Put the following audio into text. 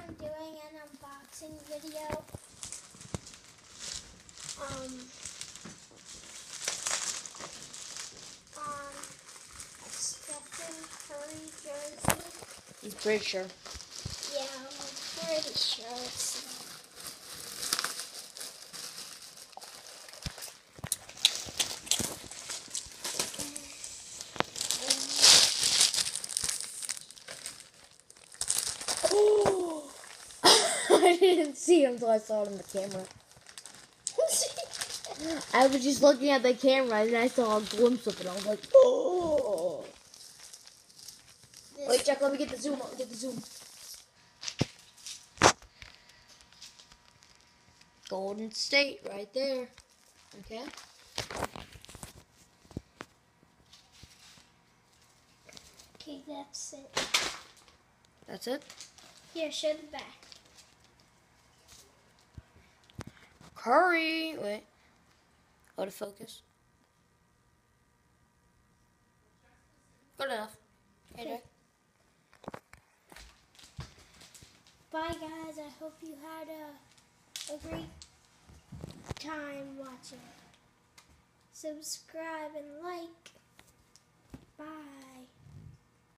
I'm doing an unboxing video. On Stephen Curry jersey. He's pretty sure. Yeah, I'm pretty sure it's Oh! I didn't see him until I saw it on the camera. I was just looking at the camera and I saw a glimpse of it. I was like, oh! Wait, Jack, let me get the zoom. Get the zoom. Golden State right there. Okay. Okay, that's it. That's it? Here, show the back. Curry. Wait. Out of focus. Good enough. Okay, Jack. Bye, guys. I hope you had a great time watching. Subscribe and like. Bye.